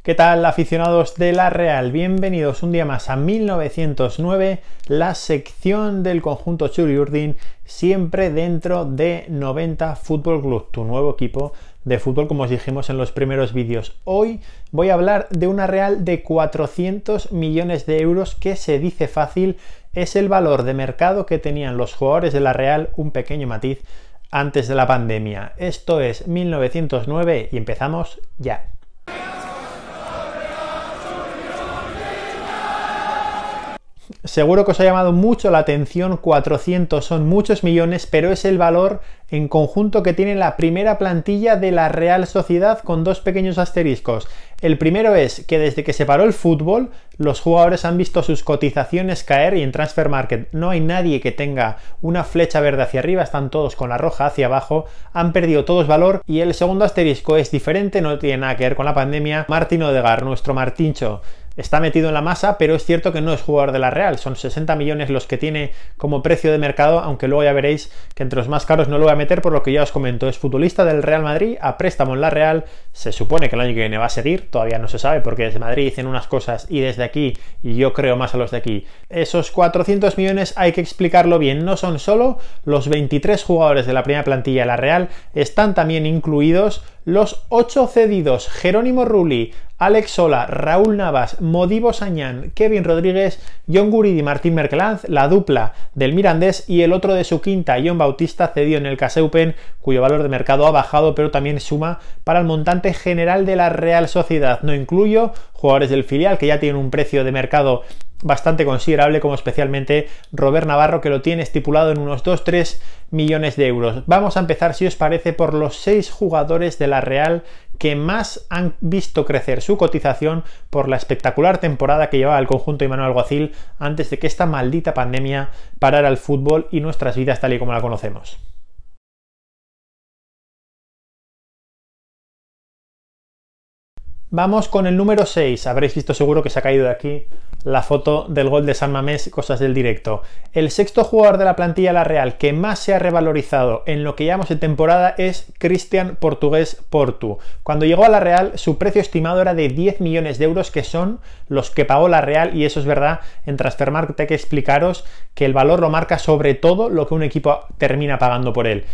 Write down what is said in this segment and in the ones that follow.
¿Qué tal, aficionados de la Real? Bienvenidos un día más a 1909, la sección del conjunto Txuri-Urdin, siempre dentro de 90 Fútbol Club, tu nuevo equipo de fútbol, como os dijimos en los primeros vídeos. Hoy voy a hablar de una Real de 400 millones de euros, que se dice fácil, es el valor de mercado que tenían los jugadores de la Real, un pequeño matiz, antes de la pandemia. Esto es 1909 y empezamos ya. Seguro que os ha llamado mucho la atención, 400 son muchos millones, pero es el valor en conjunto que tiene la primera plantilla de la Real Sociedad, con dos pequeños asteriscos. El primero es que desde que se paró el fútbol, los jugadores han visto sus cotizaciones caer y en Transfermarkt no hay nadie que tenga una flecha verde hacia arriba, están todos con la roja hacia abajo, han perdido todos valor. Y el segundo asterisco es diferente, no tiene nada que ver con la pandemia. Martín Odegaard, nuestro Martincho, está metido en la masa, pero es cierto que no es jugador de la Real. Son 60 millones los que tiene como precio de mercado, aunque luego ya veréis que entre los más caros no lo voy a meter por lo que ya os comento. Es futbolista del Real Madrid, a préstamo en la Real. Se supone que el año que viene va a seguir, todavía no se sabe porque desde Madrid dicen unas cosas y desde aquí, y yo creo más a los de aquí. Esos 400 millones hay que explicarlo bien. No son solo los 23 jugadores de la primera plantilla de la Real, están también incluidos los 8 cedidos: Jerónimo Rulli, Alex Sola, Raúl Navas, Modibo Sañán, Kevin Rodríguez, Jon Guridi, Martín Merkelanz, la dupla del Mirandés, y el otro de su quinta, Jon Bautista, cedido en el Kaseupen, cuyo valor de mercado ha bajado, pero también suma para el montante general de la Real Sociedad. No incluyo jugadores del filial que ya tienen un precio de mercado bastante considerable, como especialmente Robert Navarro, que lo tiene estipulado en unos 2-3 millones de euros. Vamos a empezar, si os parece, por los 6 jugadores de la Real que más han visto crecer su cotización por la espectacular temporada que llevaba el conjunto de Manuel Alguacil antes de que esta maldita pandemia parara el fútbol y nuestras vidas tal y como la conocemos. Vamos con el número 6. Habréis visto seguro que se ha caído de aquí la foto del gol de San Mamés, cosas del directo. El sexto jugador de la plantilla de la Real que más se ha revalorizado en lo que llamamos de temporada es Cristian Portugués Portu. Cuando llegó a la Real, su precio estimado era de 10 millones de euros, que son los que pagó la Real, y eso es verdad. En Transfermarkt hay que explicaros que el valor lo marca sobre todo lo que un equipo termina pagando por él.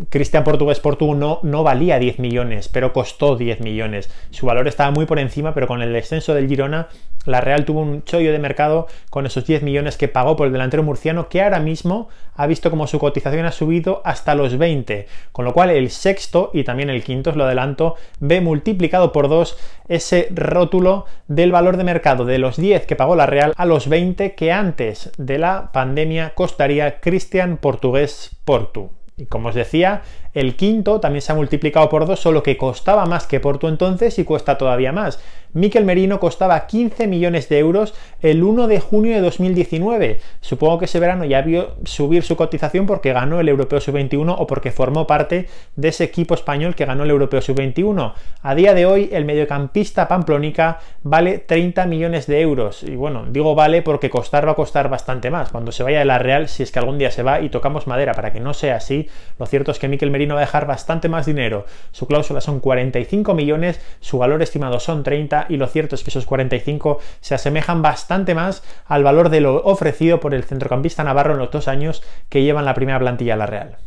Cristian Portugués Portu no valía 10 millones, pero costó 10 millones. Su valor estaba muy por encima, pero con el descenso del Girona, la Real tuvo un chollo de mercado con esos 10 millones que pagó por el delantero murciano, que ahora mismo ha visto como su cotización ha subido hasta los 20, con lo cual el sexto y también el quinto, os lo adelanto, ve multiplicado por 2 ese rótulo del valor de mercado de los 10 que pagó la Real a los 20 que antes de la pandemia costaría Cristian Portugués Portu. Y como os decía, el quinto también se ha multiplicado por 2, solo que costaba más que Portu entonces y cuesta todavía más. Mikel Merino costaba 15 millones de euros el 1 de junio de 2019. Supongo que ese verano ya vio subir su cotización porque ganó el Europeo Sub-21 o porque formó parte de ese equipo español que ganó el Europeo Sub-21. A día de hoy, el mediocampista pamplónica vale 30 millones de euros. Y bueno, digo vale porque costar va a costar bastante más. Cuando se vaya de la Real, si es que algún día se va, y tocamos madera para que no sea así, lo cierto es que Mikel Merino va a dejar bastante más dinero. Su cláusula son 45 millones, su valor estimado son 30, y lo cierto es que esos 45 se asemejan bastante más al valor de lo ofrecido por el centrocampista navarro en los 2 años que llevan la primera plantilla de la Real.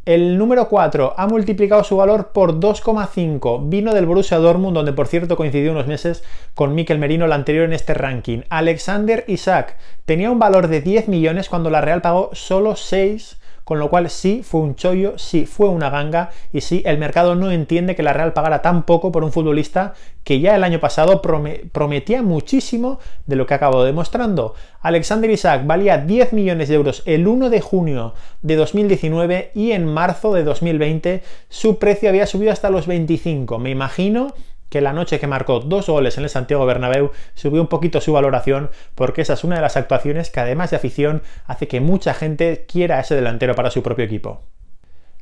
El número 4 ha multiplicado su valor por 2,5. Vino del Borussia Dortmund, donde por cierto coincidió unos meses con Mikel Merino, el anterior en este ranking. Alexander Isak tenía un valor de 10 millones cuando la Real pagó solo 6, con lo cual sí fue un chollo, sí fue una ganga, y sí, el mercado no entiende que la Real pagara tan poco por un futbolista que ya el año pasado prometía muchísimo de lo que acabó demostrando. Alexander Isak valía 10 millones de euros el 1 de junio de 2019 y en marzo de 2020 su precio había subido hasta los 25. Me imagino que la noche que marcó 2 goles en el Santiago Bernabéu subió un poquito su valoración, porque esa es una de las actuaciones que, además de afición, hace que mucha gente quiera a ese delantero para su propio equipo.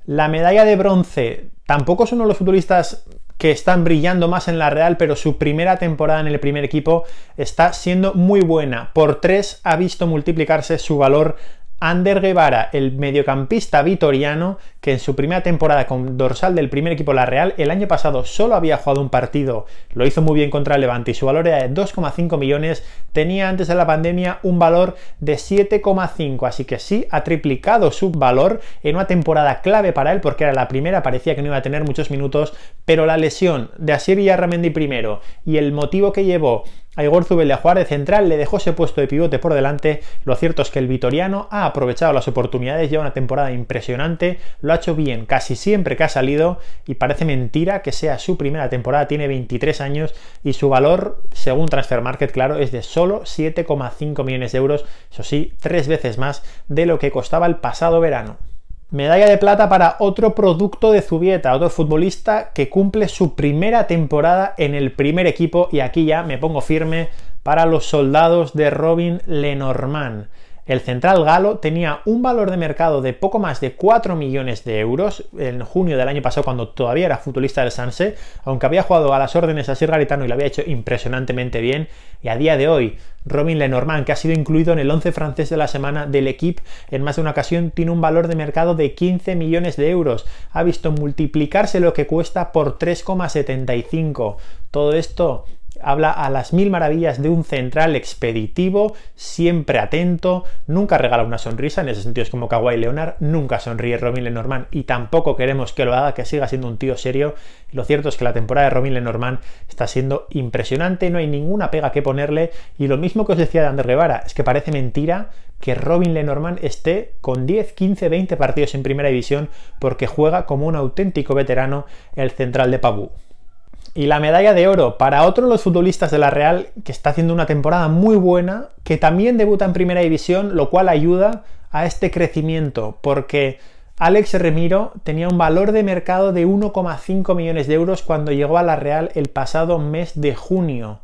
La medalla de bronce tampoco es uno de los futbolistas que están brillando más en la Real, pero su primera temporada en el primer equipo está siendo muy buena. Por 3 ha visto multiplicarse su valor Ander Guevara, el mediocampista vitoriano, que en su primera temporada con dorsal del primer equipo La Real, el año pasado solo había jugado un partido, lo hizo muy bien contra el Levante y su valor era de 2,5 millones, tenía antes de la pandemia un valor de 7,5, así que sí, ha triplicado su valor en una temporada clave para él, porque era la primera, parecía que no iba a tener muchos minutos, pero la lesión de Asier Villarramendi primero y el motivo que llevó a Igor Zubeldia a jugar de central le dejó ese puesto de pivote por delante. Lo cierto es que el vitoriano ha aprovechado las oportunidades, lleva una temporada impresionante, lo ha hecho bien casi siempre que ha salido y parece mentira que sea su primera temporada, tiene 23 años y su valor, según Transfermarkt, claro, es de solo 7,5 millones de euros, eso sí, 3 veces más de lo que costaba el pasado verano. Medalla de plata para otro producto de Zubieta, otro futbolista que cumple su primera temporada en el primer equipo, y aquí ya me pongo firme para los soldados de Robin Lenormand. El central galo tenía un valor de mercado de poco más de 4 millones de euros en junio del año pasado, cuando todavía era futbolista del Sanse, aunque había jugado a las órdenes a Asier Garitano y lo había hecho impresionantemente bien. Y a día de hoy, Robin Lenormand, que ha sido incluido en el 11 francés de la semana del equipo en más de una ocasión, tiene un valor de mercado de 15 millones de euros. Ha visto multiplicarse lo que cuesta por 3,75. Todo esto habla a las mil maravillas de un central expeditivo, siempre atento, nunca regala una sonrisa, en ese sentido es como Kawhi Leonard, nunca sonríe Robin Lenormand y tampoco queremos que lo haga, que siga siendo un tío serio. Y lo cierto es que la temporada de Robin Lenormand está siendo impresionante, no hay ninguna pega que ponerle, y lo mismo que os decía de Ander Guevara, es que parece mentira que Robin Lenormand esté con 10, 15, 20 partidos en primera división, porque juega como un auténtico veterano el central de Pabú. Y la medalla de oro para otro de los futbolistas de la Real, que está haciendo una temporada muy buena, que también debuta en primera división, lo cual ayuda a este crecimiento, porque Alex Remiro tenía un valor de mercado de 1,5 millones de euros cuando llegó a la Real el pasado mes de junio.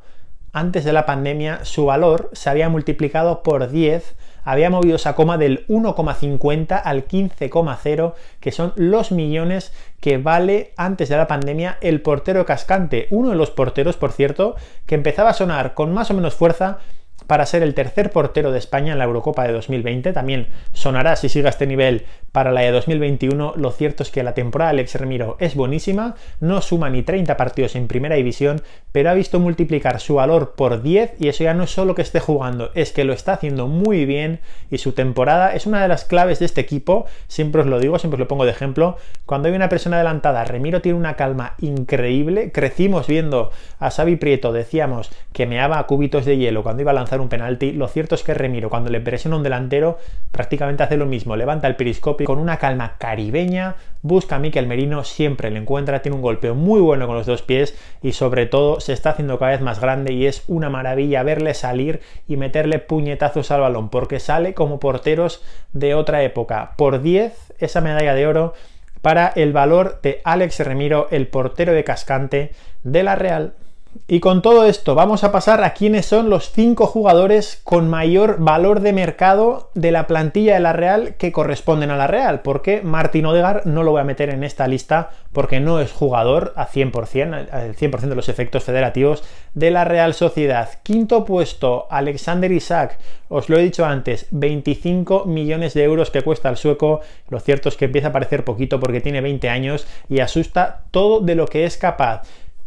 Antes de la pandemia su valor se había multiplicado por 10, había movido esa coma del 1,50 al 15,0, que son los millones que vale antes de la pandemia el portero Cascante, uno de los porteros, por cierto, que empezaba a sonar con más o menos fuerza para ser el tercer portero de España en la Eurocopa de 2020, también sonará si sigue a este nivel para la de 2021. Lo cierto es que la temporada de Alex Remiro es buenísima, no suma ni 30 partidos en primera división, pero ha visto multiplicar su valor por 10 y eso ya no es solo que esté jugando, es que lo está haciendo muy bien y su temporada es una de las claves de este equipo, siempre os lo digo, siempre os lo pongo de ejemplo. Cuando hay una persona adelantada, Remiro tiene una calma increíble, crecimos viendo a Xavi Prieto, decíamos que meaba a cubitos de hielo cuando iba a lanzar un penalti. Lo cierto es que Remiro, cuando le presiona un delantero, prácticamente hace lo mismo, levanta el periscopio con una calma caribeña, busca a Mikel Merino, siempre le encuentra, tiene un golpeo muy bueno con los dos pies y sobre todo se está haciendo cada vez más grande y es una maravilla verle salir y meterle puñetazos al balón, porque sale como porteros de otra época. Por 10, esa medalla de oro para el valor de Alex Remiro, el portero de Cascante de la Real. Y con todo esto vamos a pasar a quiénes son los 5 jugadores con mayor valor de mercado de la plantilla de la Real que corresponden a la Real, porque Martin Odegaard no lo voy a meter en esta lista porque no es jugador a 100%, al 100% de los efectos federativos de la Real Sociedad. Quinto puesto, Alexander Isak, os lo he dicho antes, 25 millones de euros que cuesta el sueco. Lo cierto es que empieza a parecer poquito porque tiene 20 años y asusta todo de lo que es capaz.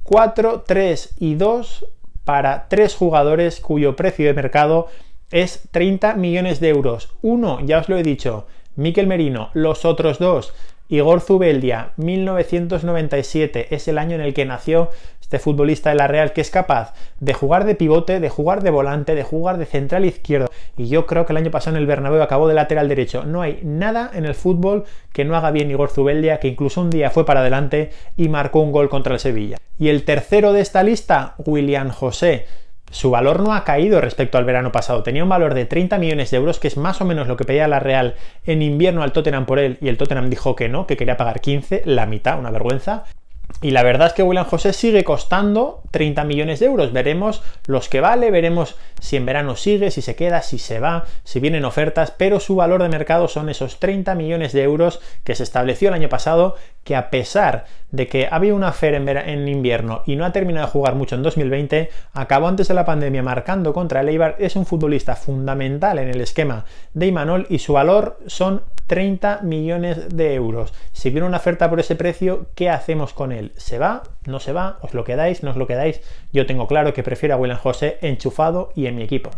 4, 3 y 2 para 3 jugadores cuyo precio de mercado es 30 millones de euros. Uno, ya os lo he dicho, Mikel Merino. Los otros dos, Igor Zubeldia, 1997, es el año en el que nació este futbolista de la Real, que es capaz de jugar de pivote, de jugar de volante, de jugar de central izquierdo. Y yo creo que el año pasado en el Bernabéu acabó de lateral derecho. No hay nada en el fútbol que no haga bien Igor Zubeldia, que incluso un día fue para adelante y marcó un gol contra el Sevilla. Y el tercero de esta lista, William José. Su valor no ha caído respecto al verano pasado. Tenía un valor de 30 millones de euros, que es más o menos lo que pedía la Real en invierno al Tottenham por él, y el Tottenham dijo que no, que quería pagar 15, la mitad, una vergüenza. Y la verdad es que William José sigue costando 30 millones de euros. Veremos los que vale, veremos si en verano sigue, si se queda, si se va, si vienen ofertas, pero su valor de mercado son esos 30 millones de euros que se estableció el año pasado, que a pesar de que había una FER en invierno y no ha terminado de jugar mucho en 2020, acabó antes de la pandemia marcando contra el Eibar, es un futbolista fundamental en el esquema de Imanol y su valor son 30 millones de euros. Si viene una oferta por ese precio, ¿qué hacemos con él? ¿Se va? ¿No se va? ¿Os lo quedáis? ¿No os lo quedáis? Yo tengo claro que prefiero a William José enchufado y en mi equipo.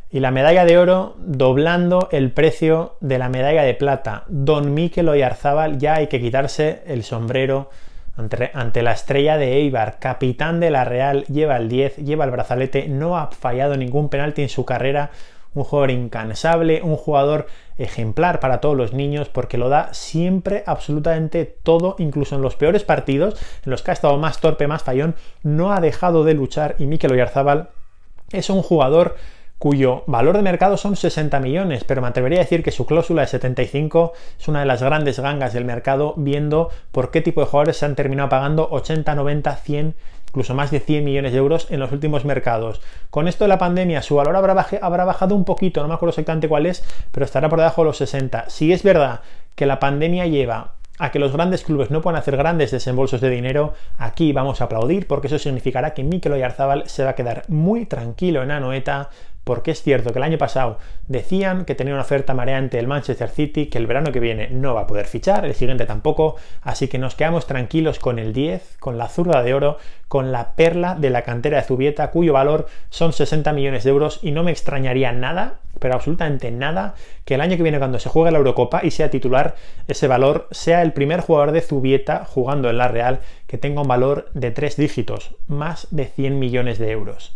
Y la medalla de oro doblando el precio de la medalla de plata. Don Mikel Oyarzabal, ya hay que quitarse el sombrero ante la estrella de Eibar, capitán de la Real, lleva el 10, lleva el brazalete, no ha fallado ningún penalti en su carrera, un jugador incansable, un jugador ejemplar para todos los niños porque lo da siempre absolutamente todo, incluso en los peores partidos, en los que ha estado más torpe, más fallón, no ha dejado de luchar y Mikel Oyarzabal es un jugador cuyo valor de mercado son 60 millones, pero me atrevería a decir que su cláusula de 75 es una de las grandes gangas del mercado, viendo por qué tipo de jugadores se han terminado pagando 80, 90, 100, incluso más de 100 millones de euros en los últimos mercados. Con esto de la pandemia su valor habrá bajado un poquito, no me acuerdo exactamente cuál es, pero estará por debajo de los 60. Si es verdad que la pandemia lleva a que los grandes clubes no puedan hacer grandes desembolsos de dinero, aquí vamos a aplaudir porque eso significará que Mikel Oyarzabal se va a quedar muy tranquilo en Anoeta, porque es cierto que el año pasado decían que tenía una oferta mareante del Manchester City, que el verano que viene no va a poder fichar, el siguiente tampoco, así que nos quedamos tranquilos con el 10, con la zurda de oro, con la perla de la cantera de Zubieta, cuyo valor son 60 millones de euros y no me extrañaría nada, pero absolutamente nada, que el año que viene cuando se juegue la Eurocopa y sea titular, ese valor sea el primer jugador de Zubieta jugando en la Real que tenga un valor de 3 dígitos, más de 100 millones de euros.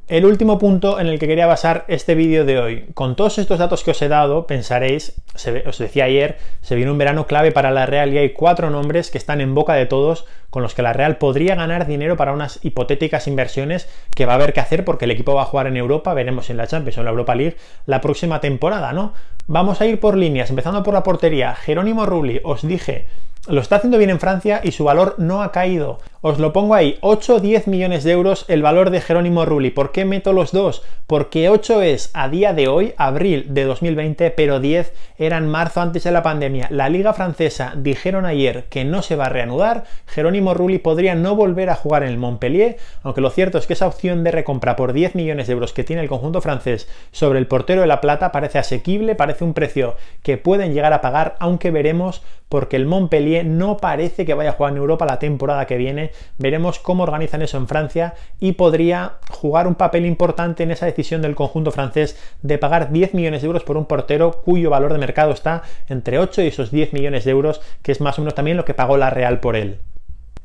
El último punto en el que quería basar este vídeo de hoy. Con todos estos datos que os he dado, pensaréis, os decía ayer, se viene un verano clave para la Real y hay 4 nombres que están en boca de todos con los que la Real podría ganar dinero para unas hipotéticas inversiones que va a haber que hacer porque el equipo va a jugar en Europa, veremos en la Champions o en la Europa League la próxima temporada, ¿no? Vamos a ir por líneas, empezando por la portería. Jerónimo Rulli, os dije, lo está haciendo bien en Francia y su valor no ha caído. Os lo pongo ahí, 8-10 millones de euros el valor de Jerónimo Rulli. ¿Por qué meto los dos? Porque 8 es a día de hoy, abril de 2020, pero 10 era en marzo antes de la pandemia. La Liga Francesa dijeron ayer que no se va a reanudar. Jerónimo Rulli podría no volver a jugar en el Montpellier, aunque lo cierto es que esa opción de recompra por 10 millones de euros que tiene el conjunto francés sobre el portero de La Plata parece asequible, parece un precio que pueden llegar a pagar, aunque veremos porque el Montpellier no parece que vaya a jugar en Europa la temporada que viene. Veremos cómo organizan eso en Francia y podría jugar un papel importante en esa decisión del conjunto francés de pagar 10 millones de euros por un portero cuyo valor de mercado está entre 8 y esos 10 millones de euros, que es más o menos también lo que pagó la Real por él.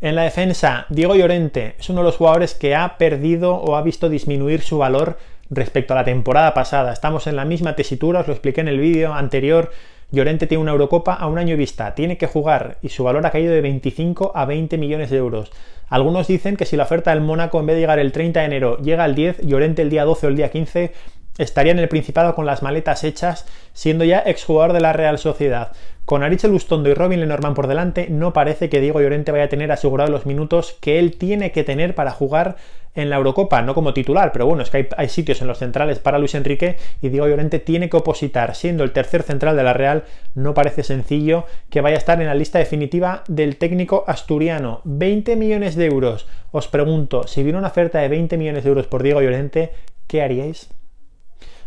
En la defensa, Diego Llorente es uno de los jugadores que ha perdido o ha visto disminuir su valor respecto a la temporada pasada. Estamos en la misma tesitura, os lo expliqué en el vídeo anterior. Llorente tiene una Eurocopa a un año vista, tiene que jugar y su valor ha caído de 25 a 20 millones de euros. Algunos dicen que si la oferta del Mónaco en vez de llegar el 30 de enero llega al 10, Llorente el día 12 o el día 15 estaría en el Principado con las maletas hechas, siendo ya exjugador de la Real Sociedad. Con Arichel Lustondo y Robin Lenormand por delante, no parece que Diego Llorente vaya a tener asegurados los minutos que él tiene que tener para jugar en la Eurocopa, no como titular, pero bueno, es que hay sitios en los centrales para Luis Enrique y Diego Llorente tiene que opositar, siendo el tercer central de la Real, no parece sencillo que vaya a estar en la lista definitiva del técnico asturiano. 20 millones de euros. Os pregunto, si viene una oferta de 20 millones de euros por Diego Llorente, ¿qué haríais?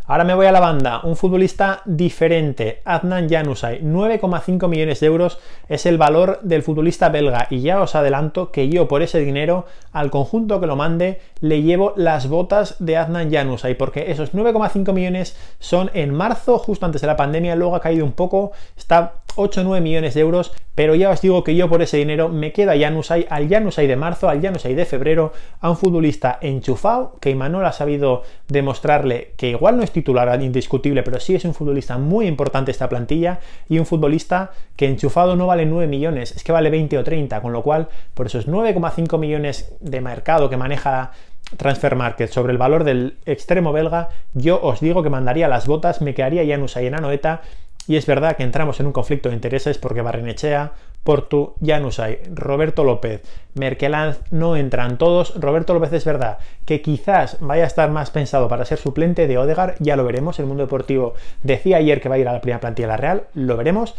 Ahora me voy a la banda, un futbolista diferente, Adnan Januzaj, 9,5 millones de euros es el valor del futbolista belga y ya os adelanto que yo por ese dinero al conjunto que lo mande le llevo las botas de Adnan Januzaj porque esos 9,5 millones son en marzo, justo antes de la pandemia, luego ha caído un poco, está 8 o 9 millones de euros, pero ya os digo que yo por ese dinero me quedo a Januzaj, al Januzaj de marzo, al Januzaj de febrero, a un futbolista enchufado que Imanol ha sabido demostrarle que igual no es titular indiscutible, pero sí es un futbolista muy importante esta plantilla y un futbolista que enchufado no vale 9 millones, es que vale 20 o 30, con lo cual por esos 9,5 millones de mercado que maneja Transfer Market sobre el valor del extremo belga, yo os digo que mandaría las botas, me quedaría Januzaj en Anoeta. Y es verdad que entramos en un conflicto de intereses porque Barrenechea, Portu, Januzaj, Roberto López, Merkeland no entran todos. Roberto López es verdad que quizás vaya a estar más pensado para ser suplente de Odegaard, ya lo veremos. El Mundo Deportivo decía ayer que va a ir a la primera plantilla de la Real, lo veremos.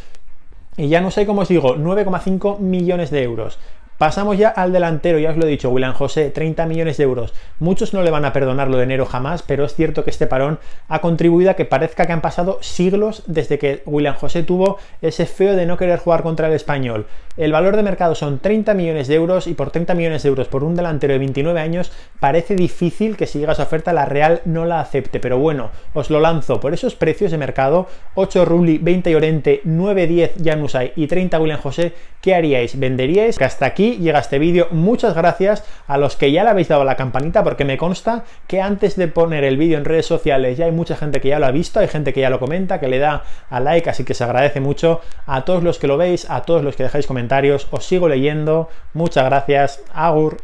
Y ya no sé cómo os digo, 9,5 millones de euros. Pasamos ya al delantero, ya os lo he dicho, Willian José, 30 millones de euros. Muchos no le van a perdonar lo de enero jamás, pero es cierto que este parón ha contribuido a que parezca que han pasado siglos desde que Willian José tuvo ese feo de no querer jugar contra el Español. El valor de mercado son 30 millones de euros y por 30 millones de euros por un delantero de 29 años parece difícil que si llega esa oferta la Real no la acepte, pero bueno, os lo lanzo por esos precios de mercado, 8 Rulli, 20 Llorente, 9-10 Januzaj y 30 Willian José, ¿qué haríais? ¿Venderíais? Que hasta aquí llega este vídeo. Muchas gracias a los que ya le habéis dado a la campanita, porque me consta que antes de poner el vídeo en redes sociales ya hay mucha gente que ya lo ha visto, hay gente que ya lo comenta, que le da a like, así que se agradece mucho. A todos los que lo veis, a todos los que dejáis comentarios, os sigo leyendo. Muchas gracias. Agur.